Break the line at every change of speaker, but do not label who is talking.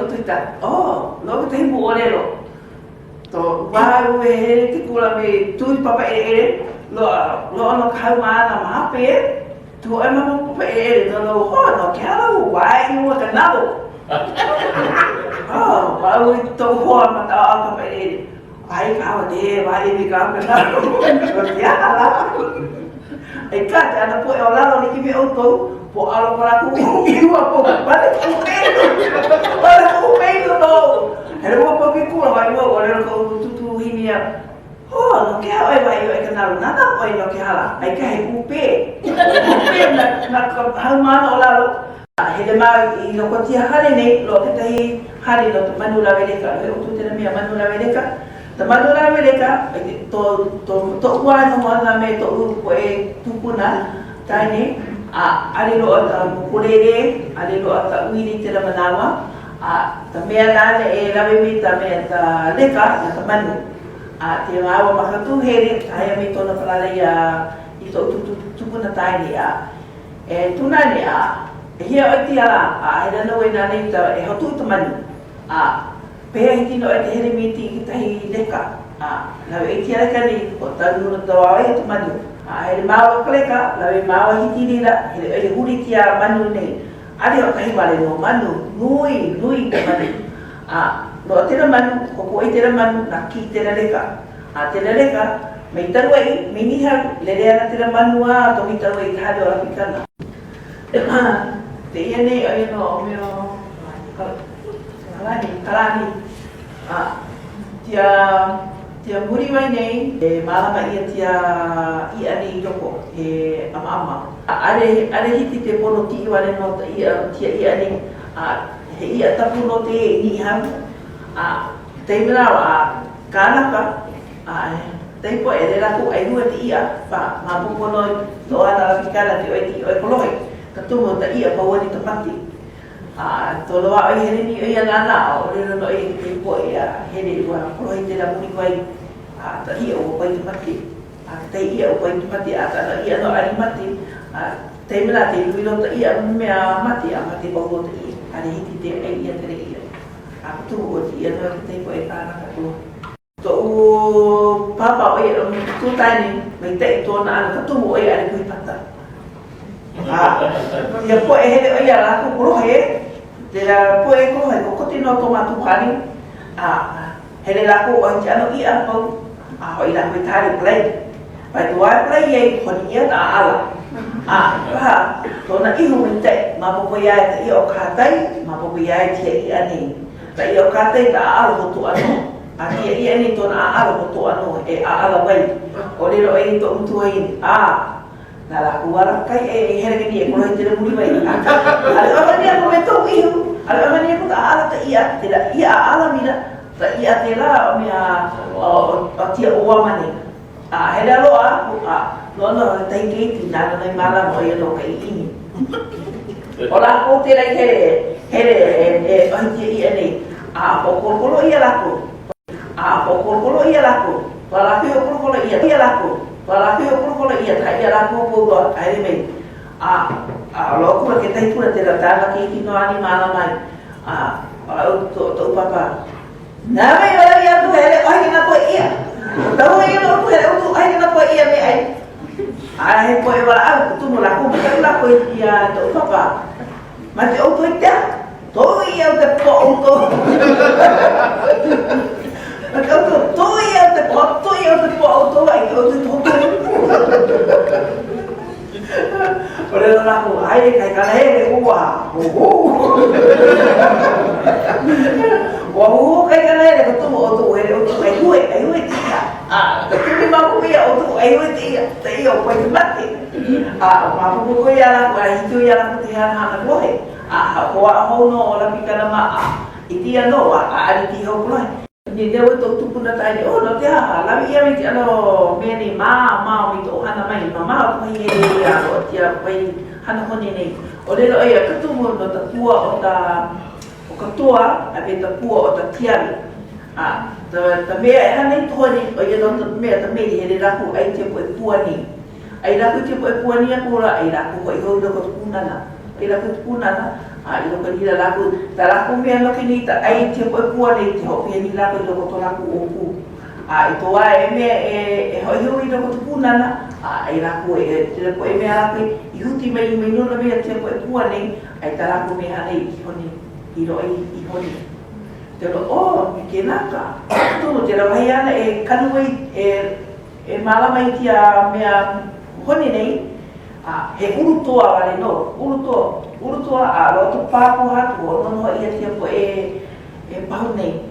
tuita. Oh, lo que te himu orero. To waru e te kula me tui papa e lo no kaumana mape. Tu e mama papa e no ho ke ala wai no ka nado. Oh, waru to ho mata papa e. Ai ka de vai ni ka nado. Ya ala. Ai ka ana po e ola ni ki me auto. Po alo para ku iwa po bale ku no era uma pouco cura vai mo olha ko tutu hinia oh no que ai vai eu que não nada oi no que hala ai que é upe na halmano lalo ele mai no ko tia hale nei lo que tai hale no manula veleka eu tu tena minha manula veleka ta manula veleka to wa no na me to ko e tupuna tani ali lo ata mukurere, ali lo ata uini te la manawa, ta mea nane e lawe mi ta mea ta leka, na ta manu. Te mawa makatu here, ta hea mi tona palala i to tupuna taini e tunani e hia oi ti ala, he nana wei nane ta e hotu ta manu. Pea hiti no e te here mi ti ki tahi leka, lawe e ti ala kani, o ta nuna tawa e ta manu. Ele mawa kleka, lawe mawa hiti nila, ele huri tia manu nei. Ade o kahi wale no manu, nui te manu. Lo tera manu, koko i tera manu, na ki tera leka. Tera leka, mei taruai, mini haru, lere ana tera manu tomi taruai kahade o rapikana. Te ia nei, o ino, o meo, kalani. Tia muri mai nei, e malama ia tia i ani yoko, e ama. Are hiti te pono ti iwane no tia i ani, he ia tapu no te ni hamu. Teimera kanaka, teipo e re laku ai hua te ia, ma pupono lo ana rapikana te oi kolohe, ka tumo ta ia pawani ta mati. Tolo wa oi here ni oi ana o re no oi te po ia here wa kolohe te la muri vai. Ta ia o pai te mati, te ia o pai te mati, ta ia no ari mati, te mera te luilo ta ia mea mati, mati paulo te ia, are hiti te ai ia te ia. Tu o te ia no te po e kāna kako. To papa o ia tu taini, mai te tōna ana ka tumu o ia are kui pata. Ia po e hele o ia la ku kurohe, te la po e kurohe ko kotino tō matu kani, hele la ku o te ano ia pau, hoi la koe tari play. Pai tua play ei honi ia ta ala. Tōna ihu mi te, mapopo ia te ia o kātai, mapopo ia tia i ani. Ta ia o kātai ta ala hotu ano. Tia i ani tōna ala hotu ano e ala wai. O rero e to umtu hei. Nā la kuara kai e here ni e kolohe tere muri wai. Ale amani ako me tō ihu. Ale amani ako ta ala ta ia. Te la ia ala mira. Ta ia te la o tia oa mani. Hele aloa, lono tai keiti nana nai mala mo ia no kai ini. Ola ko te rai here tia ia nei. Pokolokolo ia lako. Pokolokolo ia lako. Palaki o kolokolo ia lako. Palaki o kolokolo ia ta ia lako po ai mei. Loko ke tai pura te la tala keiti no ani mala mai. To papa. Nā mai ora ia tu hele ai na po ia. Tau ia no hele tu ai na po ia me ai. Ai po e wala tu no la ku ka la ko ia to papa. Ma te o to ia. To ia te po o to. Ma to ia te po o to ai o te to. Ora no la ku ai kai ka le ua. Wahu kai kana ele ko tumo o tu ele o tu ai hue tia. Tu ni ma ku ia o tu ai hue tia. Te ia o pai mati. Ma ku ko ia la ko ai tu ia la ko te hana ko he. Ko a ho no la pikana ma. Itia no ari ti ho ko. Ni de o tu puna tai o no te ha la ia mi ano me ni ma mi to hana mai ma ko ia ia o tia pai hana honi nei. O le no ia ka tumo no ta tua o ta katoa a be ta pua o ta tiari. Ta mea e hana i tohani o ia no ta mea ta meri hele raku ai te po e puani. Ai raku te po e puani a kura, ai raku ko i hau ko tupunana. Ai raku tupunana, I loko ni laku, ta laku mea loki ni ta ai te poe pua nei te hopi ni laku I loko to laku opu. I toa e mea e hoi hui loko te punana, I laku te poe mea laku I huti mai nuna mea te poe pua nei, ai ta laku mea nei I honi, I roi I honi. Te ro, mi ke naka. Tū, te rau hei ana e kanuai e malama I tia mea honi nei, he urutoa wale no, urutoa a roto pāpo hatu o nono ia tia po e pahu nei.